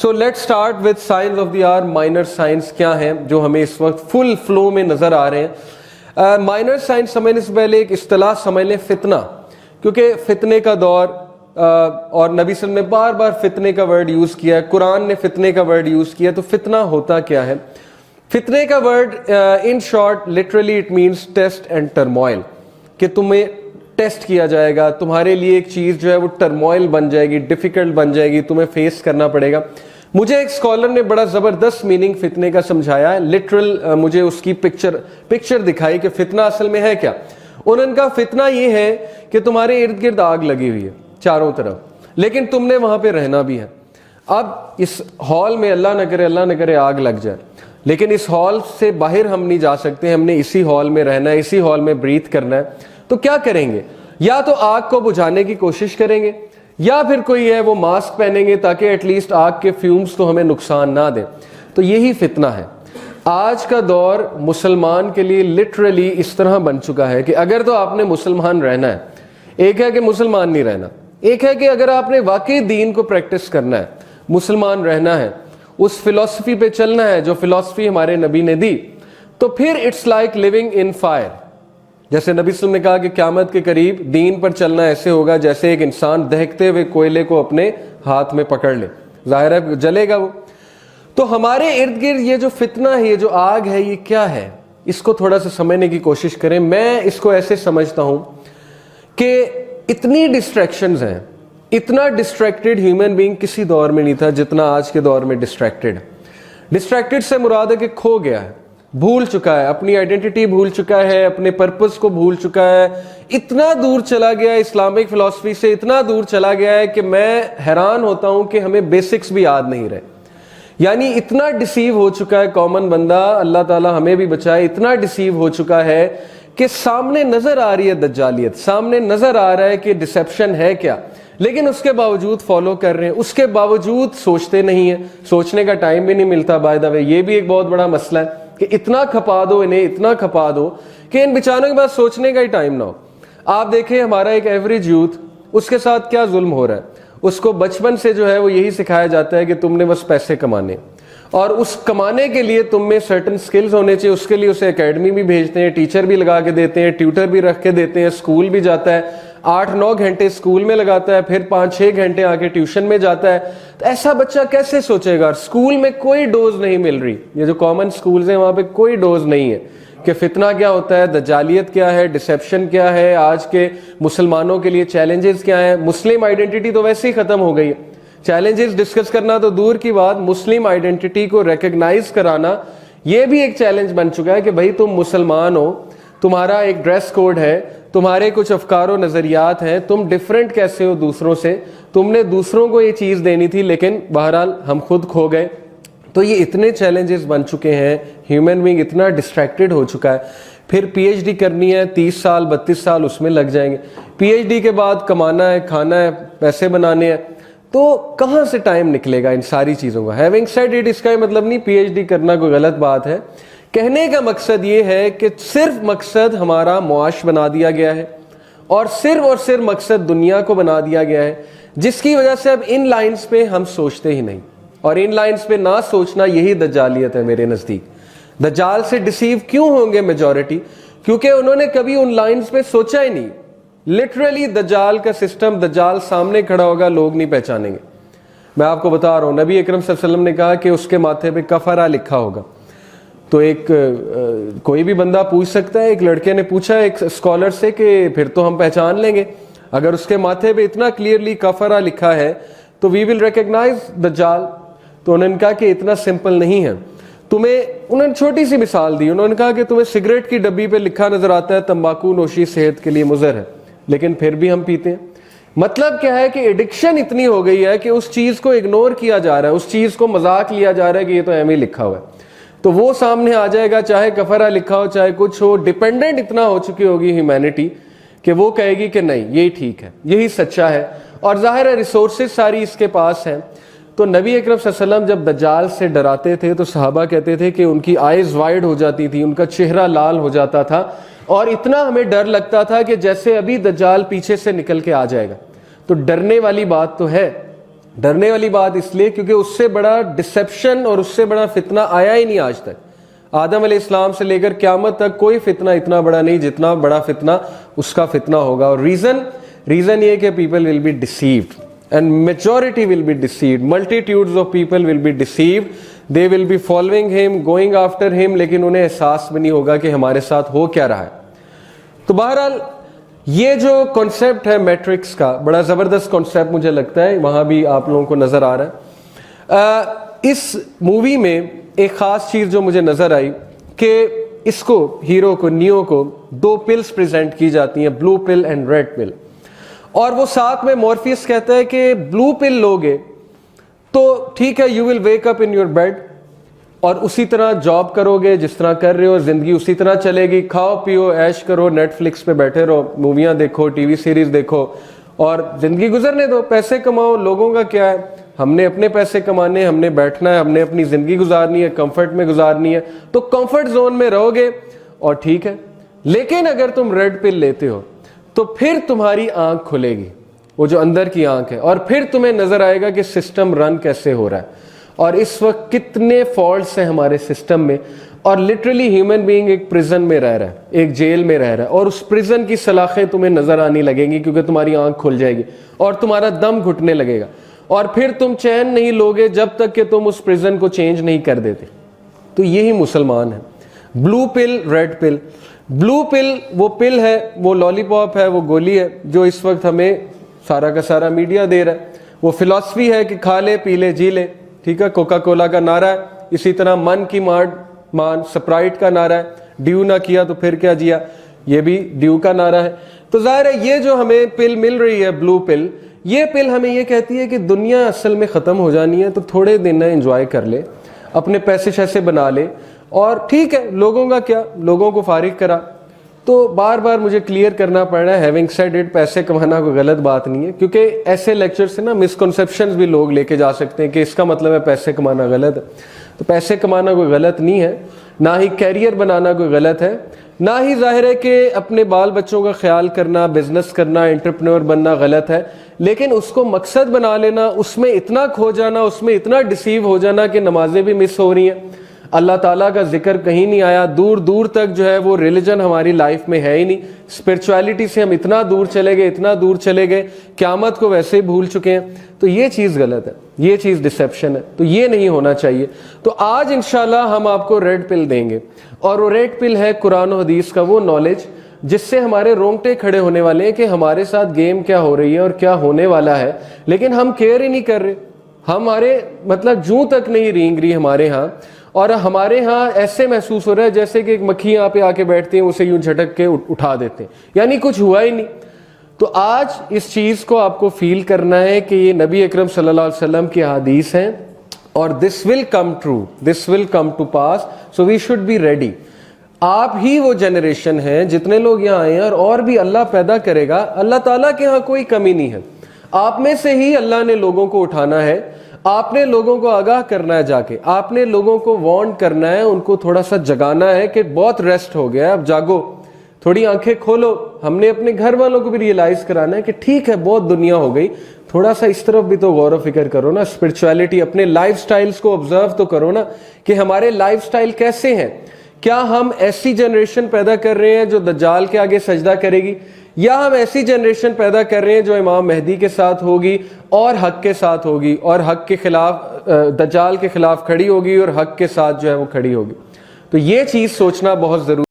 So let start with signs of the hour. Minor signs کیا ہیں جو ہمیں اس وقت فل فلو میں نظر آ رہے ہیں. مائنر سائنس سمجھنے سے پہلے ایک اصطلاح سمجھ لیں, فتنہ, کیونکہ فتنے کا دور, اور نبی صلی اللہ علیہ وسلم نے بار بار فتنے کا ورڈ یوز کیا ہے, قرآن نے فتنے کا ورڈ یوز کیا. تو فتنہ ہوتا کیا ہے؟ فتنے کا word in short literally it means test and turmoil, کہ تمہیں ٹیسٹ کیا جائے گا, تمہارے لیے ایک چیز جو ہے وہ ٹرموائل بن جائے گی, ڈیفیکلٹ بن جائے گی, تمہیں فیس کرنا پڑے گا. مجھے ایک اسکالر نے بڑا زبردست میننگ فتنے کا سمجھایا ہے, لٹرل مجھے اس کی پکچر دکھائی کہ فتنہ اصل میں ہے کیا. انہوں نے کہا فتنہ یہ ہے کہ تمہارے ارد گرد آگ لگی ہوئی ہے چاروں طرف, لیکن تم نے وہاں پہ رہنا بھی ہے. اب اس ہال میں اللہ نہ کرے آگ لگ جائے, لیکن اس ہال سے باہر ہم نہیں جا سکتے, ہم نے اسی ہال میں رہنا ہے, اسی ہال میں بریتھ کرنا ہے. تو کیا کریں گے؟ یا تو آگ کو بجھانے کی کوشش کریں گے, یا پھر کوئی ہے وہ ماسک پہنیں گے تاکہ ایٹ لیسٹ آگ کے فیومز تو ہمیں نقصان نہ دیں. تو یہی فتنہ ہے. آج کا دور مسلمان کے لیے لٹرلی اس طرح بن چکا ہے کہ اگر تو آپ نے مسلمان رہنا ہے, ایک ہے کہ مسلمان نہیں رہنا, ایک ہے کہ اگر آپ نے واقعی دین کو پریکٹس کرنا ہے, مسلمان رہنا ہے, اس فلسفی پہ چلنا ہے جو فلسفی ہمارے نبی نے دی, تو پھر it's like living in fire. جیسے نبی صلی اللہ علیہ وسلم نے کہا کہ قیامت کے قریب دین پر چلنا ایسے ہوگا جیسے ایک انسان دہکتے ہوئے کوئلے کو اپنے ہاتھ میں پکڑ لے, ظاہر ہے جلے گا وہ. تو ہمارے ارد گرد یہ جو فتنہ ہے, یہ جو آگ ہے, یہ کیا ہے؟ اس کو تھوڑا سا سمجھنے کی کوشش کریں. میں اس کو ایسے سمجھتا ہوں کہ اتنی ڈسٹریکشنز ہیں, اتنا ڈسٹریکٹڈ ہیومن بینگ کسی دور میں نہیں تھا جتنا آج کے دور میں ڈسٹریکٹڈ. ڈسٹریکٹڈ سے مراد ہے کہ کھو گیا ہے, بھول چکا ہے, اپنی آئیڈینٹی بھول چکا ہے, اپنے پرپس کو بھول چکا ہے, اتنا دور چلا گیا ہے اسلامک فلسفی سے, اتنا دور چلا گیا ہے کہ میں حیران ہوتا ہوں کہ ہمیں بیسکس بھی یاد نہیں رہے. یعنی اتنا ڈسیو ہو چکا ہے کامن بندہ, اللہ تعالی ہمیں بھی بچائے, اتنا ڈسیو ہو چکا ہے کہ سامنے نظر آ رہی ہے دجالیت, سامنے نظر آ رہا ہے کہ ڈسیپشن ہے کیا, لیکن اس کے باوجود فالو کر رہے ہیں, اس کے باوجود سوچتے نہیں ہیں, سوچنے کا ٹائم بھی نہیں ملتا. بائی دا وے یہ بھی ایک بہت بڑا مسئلہ ہے کہ اتنا کھپا دو انہیں, اتنا کھپا دو کہ ان بیچاروں کے پاس سوچنے کا ہی ٹائم نہ ہو. آپ دیکھیں ہمارا ایک ایوریج یوتھ, اس کے ساتھ کیا ظلم ہو رہا ہے. اس کو بچپن سے جو ہے وہ یہی سکھایا جاتا ہے کہ تم نے بس پیسے کمانے, اور اس کمانے کے لیے تم میں سرٹن سکلز ہونے چاہیے. اس کے لیے اسے اکیڈمی بھی بھیجتے ہیں, ٹیچر بھی لگا کے دیتے ہیں, ٹیوٹر بھی رکھ کے دیتے ہیں, اسکول بھی جاتا ہے, 8-9 گھنٹے اسکول میں لگاتا ہے, پھر 5-6 گھنٹے آ کے ٹیوشن میں جاتا ہے. تو ایسا بچہ کیسے سوچے گا؟ اسکول میں کوئی ڈوز نہیں مل رہی, یہ جو کامن اسکولز ہیں وہاں پہ کوئی ڈوز نہیں ہے کہ فتنہ کیا ہوتا ہے, دجالیت کیا ہے, ڈسیپشن کیا ہے, آج کے مسلمانوں کے لیے چیلنجز کیا ہیں. مسلم آئیڈینٹی تو ویسے ہی ختم ہو گئی ہے, چیلنجز ڈسکس کرنا تو دور کی بات, مسلم آئیڈینٹی کو ریکگنائز کرانا یہ بھی ایک چیلنج بن چکا ہے کہ بھائی تم مسلمان ہو, تمہارا ایک ڈریس کوڈ ہے, تمہارے کچھ افکار و نظریات ہیں, تم ڈیفرنٹ کیسے ہو دوسروں سے, تم نے دوسروں کو یہ چیز دینی تھی لیکن بہرحال ہم خود کھو گئے. تو یہ اتنے چیلنجز بن چکے ہیں, ہیومن بینگ اتنا ڈسٹریکٹڈ ہو چکا ہے. پھر پی ایچ ڈی کرنی ہے, 30 سال 32 سال اس میں لگ جائیں گے. پی ایچ ڈی کے بعد کمانا ہے, کھانا ہے, پیسے بنانے ہیں, تو کہاں سے ٹائم نکلے گا ان ساری چیزوں کا؟ ہیونگ سیڈ اٹ, اس کا یہ مطلب نہیں پی ایچ ڈی کرنا کوئی غلط بات ہے. کہنے کا مقصد یہ ہے کہ صرف مقصد ہمارا معاش بنا دیا گیا ہے, اور صرف مقصد دنیا کو بنا دیا گیا ہے, جس کی وجہ سے اب ان لائنز پہ ہم سوچتے ہی نہیں. اور ان لائنز پہ نہ سوچنا یہی دجالیت ہے میرے نزدیک. دجال سے ڈسیو کیوں ہوں گے میجورٹی؟ کیونکہ انہوں نے کبھی ان لائنز پہ سوچا ہی نہیں. لٹرلی دجال کا سسٹم, دجال سامنے کھڑا ہوگا, لوگ نہیں پہچانیں گے. میں آپ کو بتا رہا ہوں, نبی اکرم صلی اللہ علیہ وسلم نے کہا کہ اس کے ماتھے پہ کفرہ لکھا ہوگا. تو ایک کوئی بھی بندہ پوچھ سکتا ہے, ایک لڑکے نے پوچھا ایک اسکالر سے کہ پھر تو ہم پہچان لیں گے اگر اس کے ماتھے پہ اتنا کلیئرلی کفرہ لکھا ہے تو وی ول ریکگنائز دجال. تو انہوں نے کہا کہ اتنا سمپل نہیں ہے. انہوں نے چھوٹی سی مثال دی, انہوں نے کہا کہ تمہیں سگریٹ کی ڈبی پہ لکھا نظر آتا ہے تمباکو نوشی صحت کے لیے مضر ہے, لیکن پھر بھی ہم پیتے ہیں. مطلب کیا ہے کہ ایڈکشن اتنی ہو گئی ہے کہ اس چیز کو اگنور کیا جا رہا ہے, اس چیز کو مذاق لیا جا رہا ہے کہ یہ تو ایم ہی لکھا ہوا ہے. تو وہ سامنے آ جائے گا, چاہے کفرہ لکھا ہو چاہے کچھ ہو. ڈیپینڈنٹ اتنا ہو چکی ہوگی ہیومینٹی کہ وہ کہے گی کہ نہیں یہی ٹھیک ہے, یہی سچا ہے. اور ظاہر ہے ریسورسز ساری اس کے پاس ہیں. تو نبی اکرم صلی اللہ علیہ وسلم جب دجال سے ڈراتے تھے تو صحابہ کہتے تھے کہ ان کی آئیز وائڈ ہو جاتی تھی, ان کا چہرہ لال ہو جاتا تھا, اور اتنا ہمیں ڈر لگتا تھا کہ جیسے ابھی دجال پیچھے سے نکل کے آ جائے گا. تو ڈرنے والی بات تو ہے, ڈرنے والی بات اس لیے کیونکہ اس سے بڑا ڈسیپشن اور اس سے بڑا فتنہ آیا ہی نہیں آج تک. آدم علیہ السلام سے لے کر قیامت تک کوئی فتنہ اتنا بڑا نہیں جتنا بڑا فتنہ اس کا فتنہ ہوگا. اور ریزن یہ کہ people will be deceived and majority will be deceived. Multitudes of people will be deceived. They will be following him, going after him, لیکن انہیں احساس بھی نہیں ہوگا کہ ہمارے ساتھ ہو کیا رہا ہے. تو بہرحال یہ جو کانسیپٹ ہے میٹرکس کا, بڑا زبردست کانسیپٹ مجھے لگتا ہے, وہاں بھی آپ لوگوں کو نظر آ رہا ہے. اس مووی میں ایک خاص چیز جو مجھے نظر آئی کہ اس کو, ہیرو کو, نیو کو 2 پلز پریزنٹ کی جاتی ہیں, بلو پل اینڈ ریڈ پل. اور وہ ساتھ میں مورفیس کہتا ہے کہ بلو پل لوگے تو ٹھیک ہے, you will wake up in your bed اور اسی طرح جاب کرو گے جس طرح کر رہے ہو, زندگی اسی طرح چلے گی, کھاؤ پیو عیش کرو, نیٹ فلکس پہ بیٹھے رہو, موویاں دیکھو, ٹی وی سیریز دیکھو اور زندگی گزرنے دو, پیسے کماؤ. لوگوں کا کیا ہے, ہم نے اپنے پیسے کمانے, ہم نے بیٹھنا ہے, ہم نے اپنی زندگی گزارنی ہے, کمفرٹ میں گزارنی ہے, تو کمفرٹ زون میں رہو گے اور ٹھیک ہے. لیکن اگر تم ریڈ پل لیتے ہو تو پھر تمہاری آنکھ کھلے گی, وہ جو اندر کی آنکھ ہے, اور پھر تمہیں نظر آئے گا کہ سسٹم رن کیسے ہو رہا ہے اور اس وقت کتنے فالٹس ہیں ہمارے سسٹم میں. اور لٹرلی ہیومن بینگ ایک پرزن میں رہ رہا ہے, ایک جیل میں رہ رہا ہے, اور اس پرزن کی سلاخیں تمہیں نظر آنے لگیں گی کیونکہ تمہاری آنکھ کھل جائے گی اور تمہارا دم گھٹنے لگے گا, اور پھر تم چین نہیں لوگے جب تک کہ تم اس پرزن کو چینج نہیں کر دیتے. تو یہی مسلمان ہے. بلو پل, ریڈ پل. بلو پل وہ پل ہے, وہ لالی پاپ ہے, وہ گولی ہے جو اس وقت ہمیں سارا کا سارا میڈیا دے رہا ہے. وہ فلسفی ہے کہ کھا لے پی لے جی لے, ٹھیک ہے, کوکا کولا کا نعرہ ہے. اسی طرح من کی مان سپرائٹ کا نعرہ ہے, ڈیو نہ کیا تو پھر کیا جیا, یہ بھی ڈیو کا نعرہ ہے. تو ظاہر ہے یہ جو ہمیں پل مل رہی ہے, بلو پل, یہ پل ہمیں یہ کہتی ہے کہ دنیا اصل میں ختم ہو جانی ہے, تو تھوڑے دن انجوائے کر لے, اپنے پیسے شیسے بنا لے, اور ٹھیک ہے لوگوں کا کیا, لوگوں کو فارغ کرا. تو بار بار مجھے کلیئر کرنا پڑ رہا ہے, ہیونگ سیڈ اٹ, پیسے کمانا کوئی غلط بات نہیں ہے, کیونکہ ایسے لیکچر سے نا مسکنسیپشنز بھی لوگ لے کے جا سکتے ہیں کہ اس کا مطلب ہے پیسے کمانا غلط ہے. تو پیسے کمانا کوئی غلط نہیں ہے, نہ ہی کیریئر بنانا کوئی غلط ہے, نہ ہی ظاہر ہے کہ اپنے بال بچوں کا خیال کرنا, بزنس کرنا, انٹرپرینور بننا غلط ہے. لیکن اس کو مقصد بنا لینا, اس میں اتنا کھو جانا, اس میں اتنا ڈسیو ہو جانا کہ نمازیں بھی مس ہو رہی ہیں, اللہ تعالیٰ کا ذکر کہیں نہیں آیا, دور دور تک جو ہے وہ ریلیجن ہماری لائف میں ہے ہی نہیں, اسپرچویلٹی سے ہم اتنا دور چلے گئے, اتنا دور چلے گئے, قیامت کو ویسے ہی بھول چکے ہیں. تو یہ چیز غلط ہے, یہ چیز ڈسیپشن ہے, تو یہ نہیں ہونا چاہیے. تو آج انشاءاللہ ہم آپ کو ریڈ پل دیں گے, اور وہ ریڈ پل ہے قرآن و حدیث کا وہ نالج جس سے ہمارے رونگٹے کھڑے ہونے والے ہیں کہ ہمارے ساتھ گیم کیا ہو رہی ہے اور کیا ہونے والا ہے, لیکن ہم کیئر ہی نہیں کر رہے. ہمارے مطلب جوں تک نہیں رینگ رہی ہمارے ہاں, اور ہمارے ہاں ایسے محسوس ہو رہا ہے جیسے کہ ایک مکھی یہاں پہ آ کے بیٹھتی ہیں, اسے یوں جھٹک کے اٹھا دیتے ہیں, یعنی کچھ ہوا ہی نہیں. تو آج اس چیز کو آپ کو فیل کرنا ہے کہ یہ نبی اکرم صلی اللہ علیہ وسلم کی حدیث ہیں, اور this will come true, this will come to pass, so we should be ready. آپ ہی وہ جنریشن ہیں, جتنے لوگ یہاں آئے ہیں اور بھی اللہ پیدا کرے گا, اللہ تعالیٰ کے ہاں کوئی کمی نہیں ہے. آپ میں سے ہی اللہ نے لوگوں کو اٹھانا ہے, آپ نے لوگوں کو آگاہ کرنا ہے, جا کے آپ نے لوگوں کو وارن کرنا ہے, ان کو تھوڑا سا جگانا ہے کہ بہت ریسٹ ہو گیا ہے, اب جاگو, تھوڑی آنکھیں کھولو. ہم نے اپنے گھر والوں کو بھی ریئلائز کرانا ہے کہ ٹھیک ہے بہت دنیا ہو گئی, تھوڑا سا اس طرف بھی تو غور و فکر کرو نا, اسپرچویلٹی, اپنے لائف سٹائلز کو آبزرو تو کرو نا کہ ہمارے لائف سٹائل کیسے ہیں. کیا ہم ایسی جنریشن پیدا کر رہے ہیں جو دجال کے آگے سجدہ کرے گی, یا ہم ایسی جنریشن پیدا کر رہے ہیں جو امام مہدی کے ساتھ ہوگی اور حق کے ساتھ ہوگی, اور حق کے خلاف, دجال کے خلاف کھڑی ہوگی اور حق کے ساتھ جو ہے وہ کھڑی ہوگی. تو یہ چیز سوچنا بہت ضروری